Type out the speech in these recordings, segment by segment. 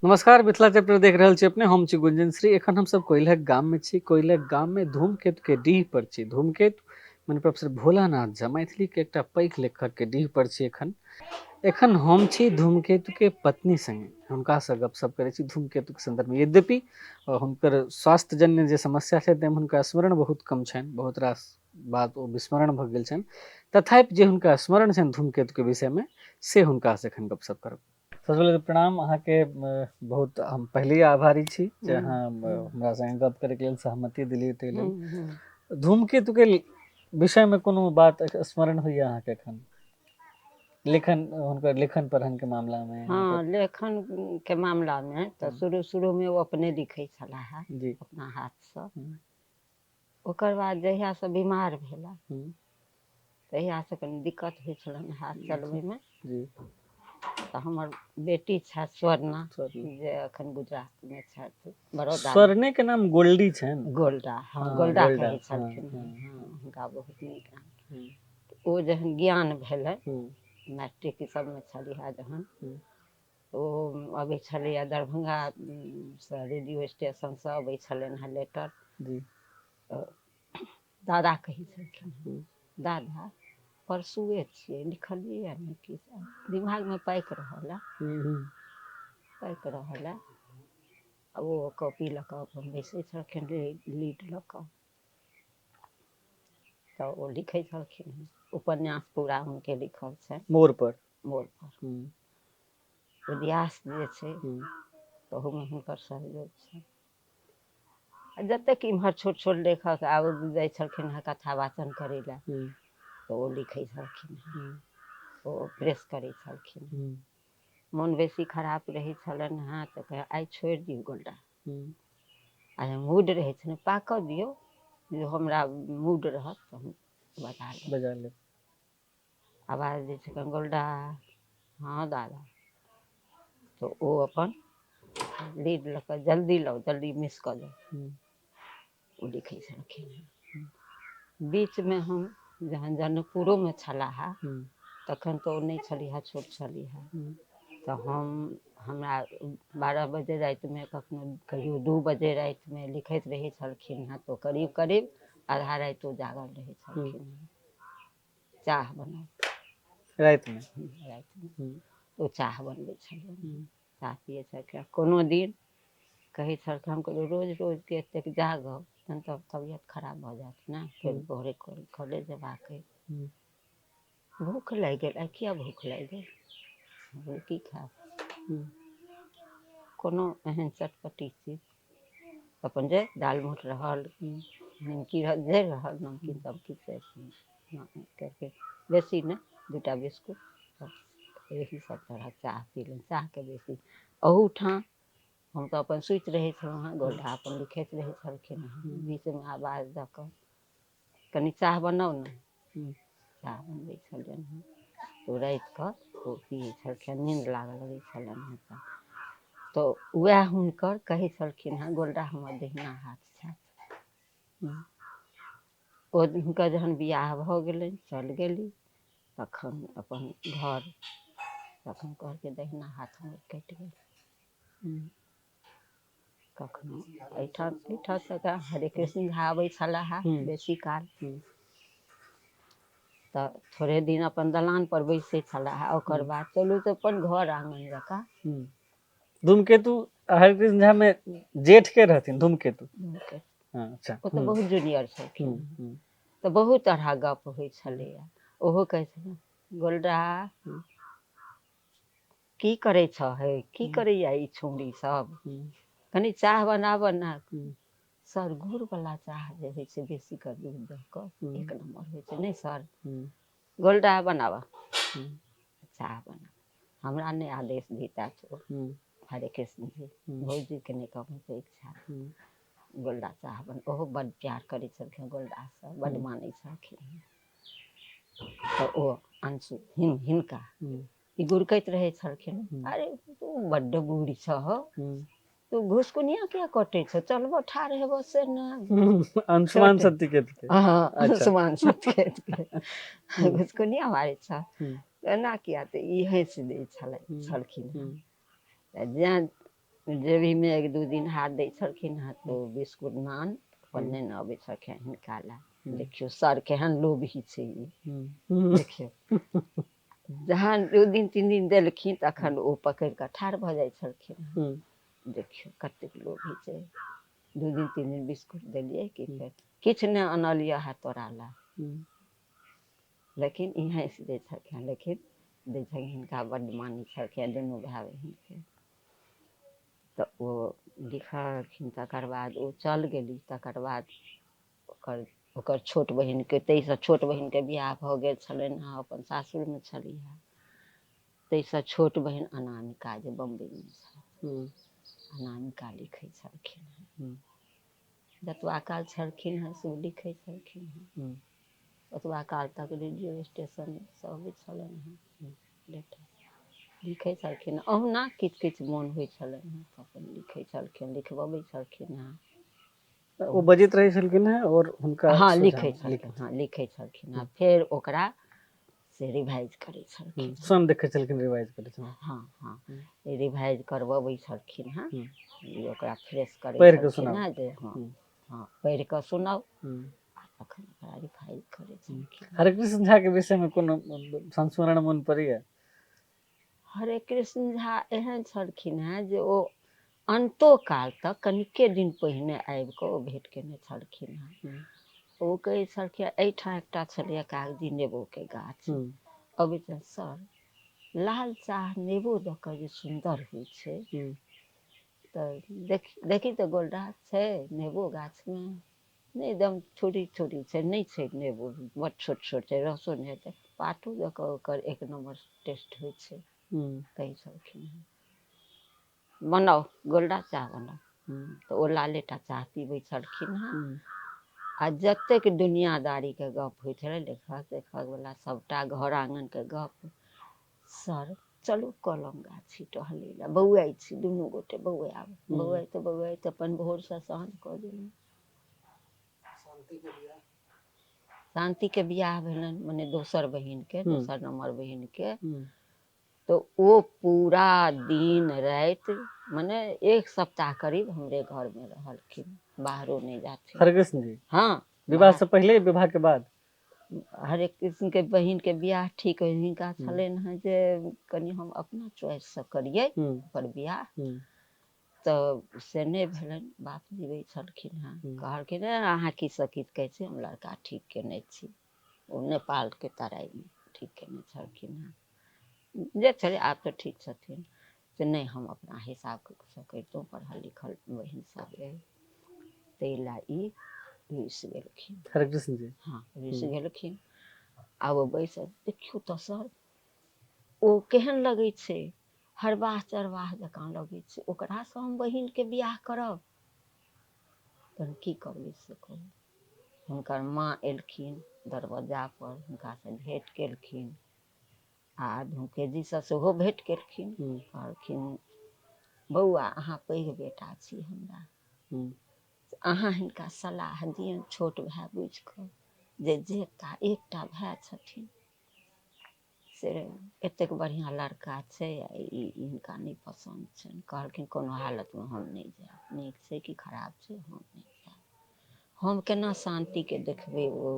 नमस्कार, मिथिला चैप्टर देख रहल छी अपने। हम छी गुंजन श्री। एखन हम सब कोइलक गाम में छी। कोइलक गाम में धूमकेतु के डीह पर छी। धूमकेतु मने प्रोफेसर भोलानाथ झा, मैथिली के एकटा पैघ लेखक के डीह पर छी। एखन हम छी धूमकेतु के पत्नी संगे हुनका से गपशप करै छी धूमकेतु के संदर्भ में। यद्यपि हुनकर स्वास्थ्य जन्य जे समस्या छै ताहिमे हुनका स्मरण बहुत कम छनि, बहुत रास बात ओ विस्मरण भऽ गेल छनि। तथापि जे हुनका स्मरण छनि धूमकेतु के विषय में से हुनका से एखन गपशप करब। सबसे पहले प्रणाम अहाँ के। बहुत हम पहले आभारी छी जे अहाँ हमरा संगे गप करे के लेल सहमति दिली। ताहि लेल धूमकेतु के विषय में कोनो बात स्मरण होइया अहाँ के एखन? लेखन हुनकर लेखन पढ़न के मामला में? हाँ, लेखन के मामला में तो शुरू में वो अपने लिखे छलाह जी अपना हाथ से। ओकर बाद जहिया से बीमार भेला तहिया से कनी दिक्कत होइ छलन हाथ चलबे में। जी तो हमर बेटी छथि स्वर्णा, जे अखन गुजरात में छथि, बड़ौदा में। स्वर्णे के नाम गोल्डी छनि? गोल्डा, हाँ गोल्डा कहै छलखिन। हुनका बहुत नीक रहनि। ओ जहन ज्ञान भेलै, मैट्रिक ई सब में छलिहा जहन, ओ अबै छलैया दरभंगा से रेडियो स्टेशन से अबै छलनि हैं लेटर। दादा कहै छलखिन, दादा परसुए छियै, लिखलियै नहीं कि दिमाग में पाकि रहल है। वो कॉपी लऽ कऽ अपन बैसै छलखिन, लीड लऽ कऽ, तो वो लिखै छलखिन। उपन्यास पूरा हुनके लिखल छै मोर पर। उद्यास जे छै तहू में हुनकर सहयोग छै। जतेक इम्हर छोट छोट लेखक आब जाइ छलखिन हैं कथा वाचन करे ला, तो वो लिखै छलखिन, वो प्रेस करै छलखिन। मन बेसी खराब रहै छलनि हैं तो कहे आइ छोड़ि दियौ गोल्डा, आ मूड रहै छनि पाकऽ दियौ, जो हमरा मूड रहत तो हम बजा लेब। आवाज दै छै गोल्डा, हाँ दादा, तो वो अपन लीड लऽ कऽ जल्दी लाओ, जल्दी मिस कऽ दो, वो लिखै छलखिन। बीच में हम जहन जनकपुरो में छलाह तखन तो नहीं छलिहा, छोट छलिहा, तो हमरा 12 बजे रात में, कहियो 2 बजे रात में लिखैत रहे छलखिन हैं। तो करीब करीब आधा रात वो जागल रहे छलखिन। चाह बनाओ रात में तो चाह बनबै छलियनि, चाह पियै छलखिन। कोनो दिन कहै छलखिन, हम कहलियै रोज रोज के एतेक जागब तहन तऽ तबियत खराब भऽ जायत ने, फेर भोरे कॉलेज जेबाक अइ। भूख लागि गेल, आइ किया भूख लागि गेल, की खायब, कोनो एहन चटपटी चीज अपन जे दाल मोठ रहल, निमकी रहल, जे रहल नमकीन तमकीन से करके, बेसी ने 2टा बिस्कुट, यही सब तरह चाह पीलनि। चाह के बेसी अहूठाम हम तो अपन सुति रहे छलहुँ हैं, गोल्डा अपन लिखैत रहे छलखिन हैं। बीच में आवाज दऽ कऽ कनी चाह बनाउ ने, चाह बनबै छलियनि हैं। तो राति कऽ ओ पियै छलखिन, नींद लागल रहै छलनि हैं। तो वएह हुनकर कहै छलखिन हैं, गोल्डा हमर दहिना हाथ छथि। ओ हुनकर जहन बियाह भऽ गेलनि, चल गेली, तखन अपन घर, तखन कहलकै दहिना हाथ हमर कटि गेल। कखनो एहिठाम से हरे कृष्ण झा आबै छलाह बेसी काल, तो थोड़े दिन अपन दलान पर बैसै छलाह, ओकर बाद चलू तो अपन घर आंगन जकाँ। धूमकेतु हरे कृष्ण झा में जेठ के रहथिन धूमकेतु? अच्छा, वो तो बहुत जूनियर छलखिन, तो बहुत तरह गप होइ छलैया। ओहो कहै छथिन, गोल्डा की करै छ है, की करैया ई छौड़ी सब, कनी चाह बनाबऽ ना। सर गुड़ वाला चाह जे होइ छै बेसी कर दूध दऽ कऽ एक नंबर होइ छै, नहीं सर? गोल्डा बनाबऽ चाह बना, हमरा नहीं आदेश देता छो हरे कृष्ण जी, भौजी के नहीं कहबै तो इच्छा। गोल्डा चाह बन, ओहो बड़ प्यार करै छलखिन गोल्डा से, बड़ मानै छलखिन। तो ओ अंशु हिनका ई गुरकैत रहे छलखिन, अरे तू बड्ड बूढ़ छहो, तू घुसकुनिया किया कटे छो, चलबो ठाढ़ हेबो से ना। अंशुमान सत्यकेत के? हाँ, अंशुमान सत्यकेत के घुसकुनिया मारे छ, एना किया, तो ई हंस दै छलखिन। जेबीमे एक दू दिन हाथ दै छलखिन हेँ तो बिस्कुट नान अपन नेने अबै छलखिन हिनका लए। देखियौ सर केहन लोभी छै ई, देखियौ जहाँ 2 दिन 3 दिन देलखिन तखन ओ पकड़ि कऽ ठाढ़ भऽ जाइ छलखिन हेँ। देखियौ कतेक लोभी छै। 2 दिन 3 दिन बिस्कुट देलियै कि फेर किछु नहि आनलियै है तोरा लए, लेकिन इहें से दै छलखिन। लेकिन दै छलखिन, हिनका बड्ड मानै छलखिन दुनू भाय बहिनके। तऽ ओ लिखलखिन, तकर बाद ओ चल गेली। तकर बाद ओकर छोट बहिनके, ताहिसँ छोट बहिनके बियाह भऽ गेल छलनि हेँ, अपन सासुरमे छली हेँ। ताहिसँ छोट बहिन अनामिका जे बम्बईमे छल, अनामिका लिखै छलखिन हेँ। जतबा काल छलखिन हेँ से ओ लिखै छलखिन हेँ। ओतबा काल तक रेडियो स्टेशनसँ अबै छलनि हेँ लेटर, लिखै छलखिन। अहुना किछु किछु मोन होइ छलनि हेँ तऽ अपन लिखै छलखिन, लिखबबै छलखिन हेँ। ओ बजैत रहै छलखिन हेँ और हुनका हाँ सोझा लिखै छलखिन, लिखैत हाँ लिखै छलखिन हेँ। फेर ओकरा से रिवाइज करै छलखिन। स्वयं देखै छलखिन, रिवाइज करै छलखिन। हाँ हाँ रिवाइज करबबै छलखिन हेँ। ई ओकरा फ्रेश करै पढ़ि कऽ छलखिन सुनाउ। हेँ जे हाँ हाँ पढ़ि कऽ सुनाउ आ तखन ओकरा रिवाइज करै छलखिन। हरेकृष्ण झा के विषय में कोनो संस्मरण मन पड़ैया? हरे कृष्ण झा एहन छलखिन हेँ जे ओ अंतो काल तक, कनिके दिन पहिने आबि कऽ ओ भेँट केने छलखिन हेँ। ओ कहै छलखिन एहिठाम एकटा छलैया कागजी नेबोके गाछ, अबै छै सर लाल चाह नेबो दऽ कऽ जे सुन्दर होइ छै, तऽ देखी तऽ गोलडा छै नेबो गाछमे? नहि एकदम छोटी छोटी छै, नहि छै नेबो, बड़ छोट छोट छै, रसो नहि हेतै, पातो दऽ कऽ ओकर एक नम्बर टेस्ट होइ छै, कहै छलखिन हेँ। बनाउ गोलडा चाह बनाउ। तऽ ओ लालेटा चाह पीबै छलखिन हेँ। आ जतेक दुनियादारीके गप होइ छलै, लेखक तेखकवला सभटा घर आङ्गनके गप, सर चलू कलम गाछी टहलै लए, बौआइ छी दुनू गोटे बौआब। बौआइत अपन भोरसँ साँझ कऽ देलहुँ। शान्तिके बियाह भेलनि, मने दोसर बहिनके, दोसर नम्बर बहिनके। तो वो पूरा दिन राति, मने 1 सप्ताह करीब हमरे घर में रहलखिन, बाहरो नहीं जाते। हरकृष्ण जी? हाँ विवाह से पहले, विवाह के बाद? हरे कृष्ण के बहिन के बियाह ठीक हिनका छलनि हेँ जे कनि हम अपना चॉइस से करियै ओकर बियाह, तऽ से नहि भेलनि। बाप जीबै छलखिन हेँ, कहलखिन अहाँ की से किछु कहै छी, हम लड़का ठीक केने छी। ओ नेपालके तराईमे ठीक केने छलखिन हेँ, जे छलै आब तऽ ठीक छथिन। से नहि हम अपना हिसाबसँ करितहुँ, पढ़ल लिखल बहिन सब अइ, ताहि लए ई रुसि गेलखिन। हरकृष्ण जी? हाँ रुसि गेलखिन। आब ओ बैसल, देखियौ तऽ सर ओ केहन लगै छै, हरबाह चरवाह जकाँ लगै छै, ओकरासँ हम बहिनके बियाह करब? तहन की करबै से कहू। हुनकर माँ एलखिन दरबज्जापर, हुनकासँ भेँट केलखिन, आ धुकेजीसँ सेहो भेँट केलखिन। कहलखिन बौआ अहाँ पैघ बेटा छी हमरा, अहाँ हिनका सलाह दियौन छोट भाय बुझि कऽ, जे एकटा भाय छथिन से एतेक बढ़िआँ लड़का छै, हिनका नहि पसन्द छनि। कहलखिन कोनो हालतमे हम नहि जायब, नीक छै कि खराब छै हम नहि जायब। हम केना शान्तिके देखबै ओ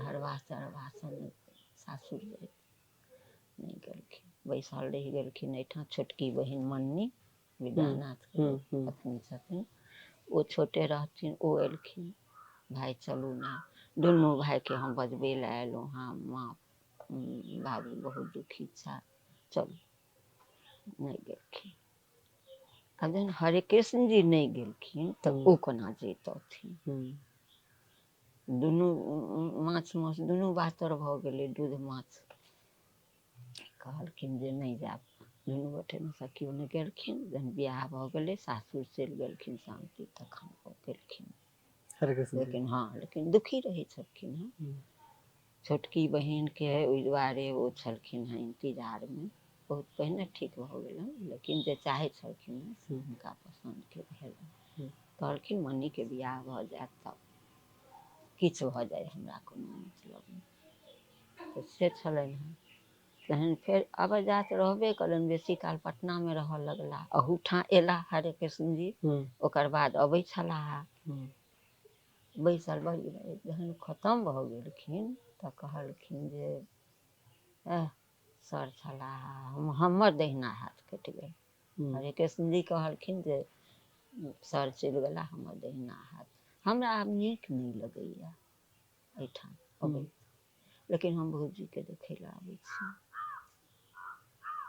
हरबाह चरबाहसँ सासुर जाइत। नहि गेलखिन, बैसल रहि गेलखिन एहिठाम। छोटकी बहिन मन्नी, विद्यानाथके पत्नी छथिन, ओ छोटे रहथिन, ओ एलखिन, भाय चलू ने। दुनू भायके हम बजबै लए अयलहुँ हँ, माँ बाबू बहुत दुखी छा, चलू। नहि गेलखिन। आ जहन हरे कृष्ण जी नहि गेलखिन तऽ ओ कोना जैतथिन? दुनू माछ माउस दुनू बातर भऽ गेलै, दूध माछ। कहलखिन जे नहि जायब। दुनू गोटेमे सँ केओ नहि गेलखिन। जहन बियाह भऽ गेलै, सासुर चलि गेलखिन शान्ति, तखन ओ गेलखिन। लेकिन हाँ लेकिन दुखी रहै छलखिन हेँ। छोटकी बहिनके ओहि दुआरे ओ छलखिन हेँ इंतजारमे, बहुत पहिने ठीक भऽ गेलनि, लेकिन जे चाहै छलखिन हेँ से हुनका पसन्दके भेलनि। कहलखिन मन्नीके बियाह भऽ जायत तब किछु भऽ जाय, हमरा कोनो मतलब नहि। तऽ से छलनि हेँ। तहन फेर आबऽ जात रहबे कलन, बेसी काल पटना में रह लगला। अहूठाम एला हरे कृष्ण जी, ओकर बाद अबै छलाह, बैसल बड़ी जहन खत्म भऽ गेलखिन तऽ कहलखिन जे सर छलाह, हमर दहिना हाथ कटि गेल। हरे कृष्ण जी कहलखिन जे सर चलि गेला, हमर दहिना हाथ हमरा आब नीक नहीं लगैया एहिठाम अबैत, लेकिन हम भौजीके देखै लए आबै छी।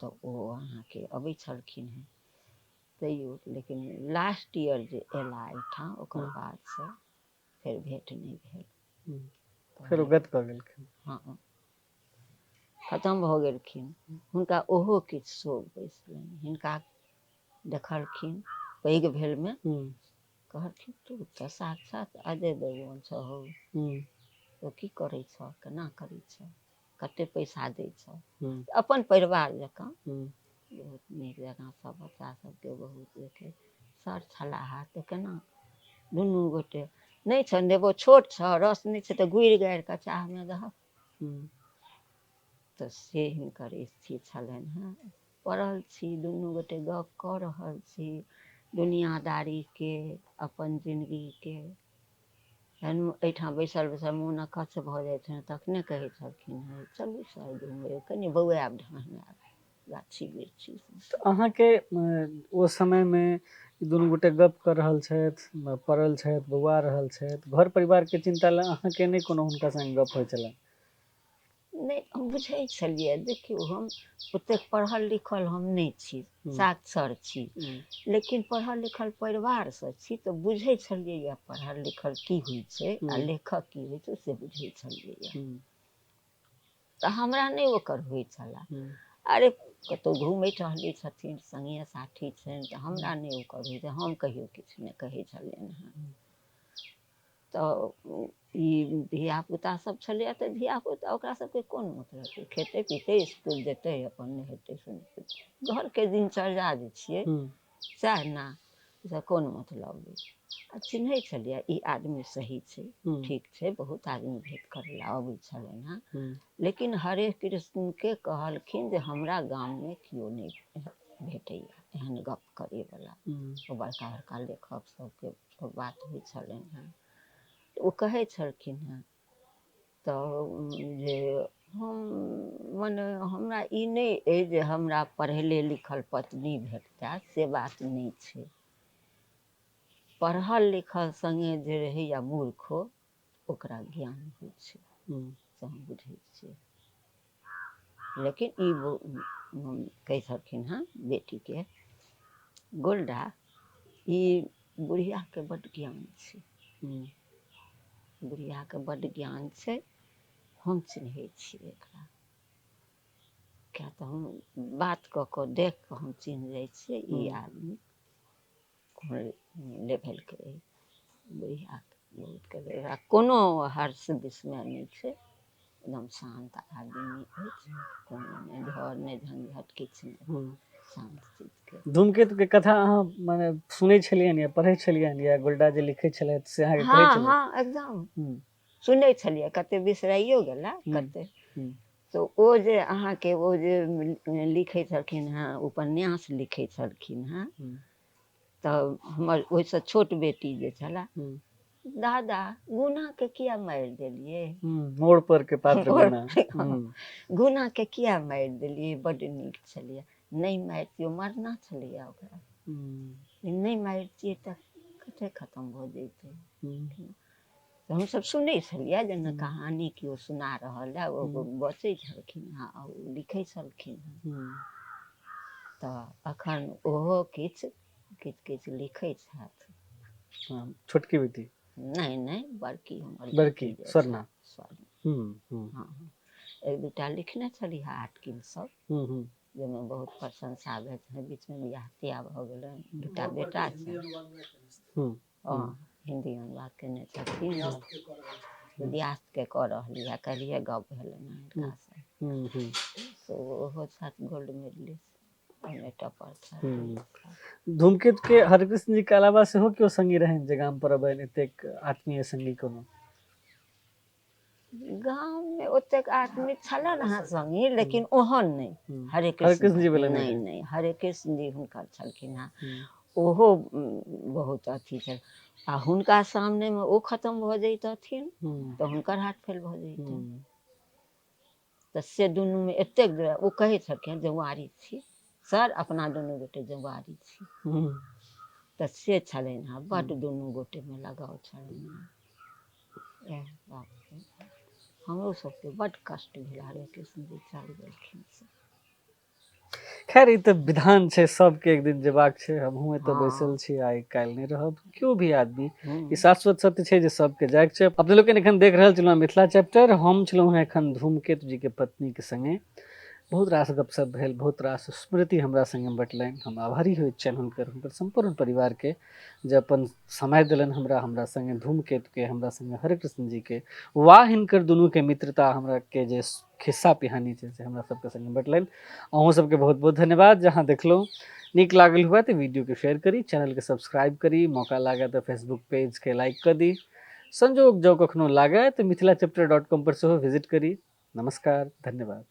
तऽ ओ अहाँके अबै छलखिन हेँ तैयो, लेकिन लास्ट ईयर जे एला एहिठाम ओकर बादसँ फेर भेँट नहि भेल। फेर गत कऽ गेलखिन। हाँ, खतम भऽ गेलखिन। हुनका ओहो किछु शोक बैसलनि, हिनका देखलखिन पैघ भेलमे, कहलखिन तू तऽ साक्षात अजय देवगन छहो, तो की करै छ, केना करै छ, कते पैसा दै छ। अपन परिवार जकाँ बहुत नीक जकाँ सब बच्चा सबके बहुत देखे। सर छलाह तऽ केना दुनू गोटे नहीं छ नेबो छोट छ, रस नहीं छै तऽ गुड़ि गाड़ि कऽ चाहमे दहक। तऽ से हिनकर स्थिति छलनि हेँ। पढ़ल छी, दुनू गोटे गप कऽ रहल छी दुनियादारीके, अपन जिन्दगीके। एहिठाम बैसल बैसल मोन अकच्छ भऽ जाइ छनि, तखने कहै छलखिन हे चलू सर घुमबै, कनि बौआएब ढहनाएब गाछी बिरछी। अहाँके ओ समयमे दुनू गोटे गप कर रहल छथि, पढ़ल छथि, बौआ रहल छथि, घर परिवारके चिन्ता लए अहाँके नहि कोनो हुनका संग गप होइ छलनि? नहीं, हम बुझै छलियै, देखियौ हम ओतेक पढ़ल लिखल हम नहीं छी, साक्षर छी, लेकिन पढ़ल लिखल परिवारसँ छी तऽ बुझै छलियै पढ़ल लिखल की होइ छै आ लेखक की होइ छै से बुझै छलियै। तऽ हमरा नहीं ओकर होइ छलए। अरे कतहु घूमैत रहलै छथिन, संगिए साथी छनि, तऽ हमरा नहीं ओकर होइ छै, हम कहियो किछु नहीं कहै छलियनि हेँ। तऽ ई धियापुता सब छलैए तऽ धियापुता ओकरा सबके कोन मतलब छै, खेतै पीतै इसकुल जेतै अपन नहेतै सुनेतै, घरके दिनचर्या जे छियै सएह ने, से कोन मतलब अइ। आ चिन्है छलियै ई आदमी सही छै, ठीक छै, बहुत आदमी भेँट करै लए अबै छलनि हेँ, लेकिन हरे कृष्णके कहलखिन जे हमरा गाममे केओ नहीं भेटैया एहन गप करैवला। ओ बड़का बड़का लेखक सबके बात होइ छलनि हेँ। ओ कहै छलखिन हेँ तऽ जे हम मने हमरा ई नहीं अइ जे हमरा पढ़ले लिखल पत्नी भेटतै, से बात नहीं छै। पढ़ल लिखल संगे जे रहैया मूर्खो, ओकरा ज्ञान होइ छै, से हम बुझै छियै। लेकिन ई कहै छलखिन हेँ बेटीके, गोल्डा ई बुढ़ियाके बड्ड ज्ञान छै, बुढ़ियाके बड्ड ज्ञान छै, हम चिन्है छियै एकरा। किया तऽ हम बात कऽ कऽ देख कऽ हम चिन्ह जाइ छियै ई आदमी कोन लेवलके अइ। बुढ़ियाके बहुतके एकरा कोनो हर्ष विस्मय नहीं छै, एकदम शान्त आदमी अछि, कोनो नहीं डर नहीं झंझट किछु नहीं, शान्त चित्तके। धूमकेतुके कथा अहाँ मने सुनै छलियनि या पढ़ै छलियनि, या गोल्डा जे लिखै छलथि से अहाँके कहै हाँ छलथि? हाँ एकदम सुनै छलियै, कते बिसराइयो गेला कते। तऽ ओ जे अहाँके ओ जे लिखै छलखिन हेँ, उपन्यास लिखै छलखिन हेँ, तऽ हमर ओहिसँ छोट बेटी जे छलए, दादा गुनाके किया मारि देलियै, मोड़ पर के पात्र गुना, गुनाके किया मारि देलियै, बड्ड नीक छलियै, नहीं मारितियौ, मरना छलैया ओकरा, नहीं मारितियै तऽ कते खतम भऽ जैतै। तऽ हमसब सुनै छलियै जेना कहानी केओ सुना रहल है, ओ बजै छलखिन हेँ, ओ लिखै छलखिन हेँ। तऽ अखन ओहो किछु किछु किछु लिखै छथि। छोटकी बेटी? नहीं नहीं, बड़की हमर बड़की बेटी जे स्वर्णा? छथि, स्वर्णा। हाँ, एक दूटा लिखने छली है आर्टिकल सब, जाहिमे बहुत प्रशंसा भेल छलै। बीचमे बियाह तियाह भऽ गेलनि, दूटा बेटा छै। हिंदी अनुवाद केने छथिन, विद्यास्तके कऽ रहली है, काल्हिए गप भेलनि हेँ हिनकासँ। तऽ ओहो छथि गोल्ड मेडलिस्ट, ओहिमे टॉपर छथि। धूमकेतु के हरकृष्ण जी के अलावा सेहो केओ संगी रहनि जे गाम पर अबनि, एतेक आत्मीय संगी कोनो? गाँव में ओतेक आदमी छलन अहाँ संगी लेकिन ओहन नहीं हरे हरे कृष्ण कृष्ण जी वाला नहीं नहीं नहीं हरे कृष्ण जी हुनकर छलखिन हेँ हम्म, ओहो बहुत अथी छल आ हुनका सामने में ओ खत्म भऽ जैतथिन हम्म, तऽ हुनकर हाथ फेल भऽ जैतनि हम्म, तऽ से दुनू में एतेक ओ कहै छलखिन जौआरी छी सर अपना दुनू गोटे जौआरी छी हम्म, तऽ से छलनि हेँ बड्ड दुनू गोटे में लगाव छलनि हेँ इएह बात छै। हमरो सबके बड्ड कष्ट भेल हरे कृष्ण जी चलि गेलखिन से खैर ई तऽ विधान छै सबके एक दिन जेबाक छै हमहूँ एतऽ हाँ बैसल छी आइ काल्हि नहि रहब केओ भी आदमी ई हम्म, शाश्वत सत्य छै जे सबके जायके छै अपने लोग एखन देख रहल छलहुँ मिथिला चैप्टर हम छलहुँ हेँ एखन धूमकेतु जी के पत्नी के संगे बहुत रास गपशप भेल बहुत रास स्मृति हमरा संगे बटलनि हम आभारी होइत छियनि हुनकर सम्पूर्ण परिवार के जे अपन समय देलनि हमरा संगे धूमकेतु के हमरा संगे हरे कृष्ण जी के वाह हिनकर दुनू के मित्रता हमरा के जे खिस्सा पिहानी छै से हमरा सबके संगे बटलनि अहूँ सबके बहुत बहुत धन्यवाद जहाँ देखलहुँ नीक लागल हुआ तो वीडियो के शेयर करी चैनल के सब्सक्राइब करी मौका लागे तो फेसबुक पेज के लाइक कर दी संजोग जो कखनो लागे तो मिथिला चैप्टर .com पर सेहो विजिट करी नमस्कार धन्यवाद।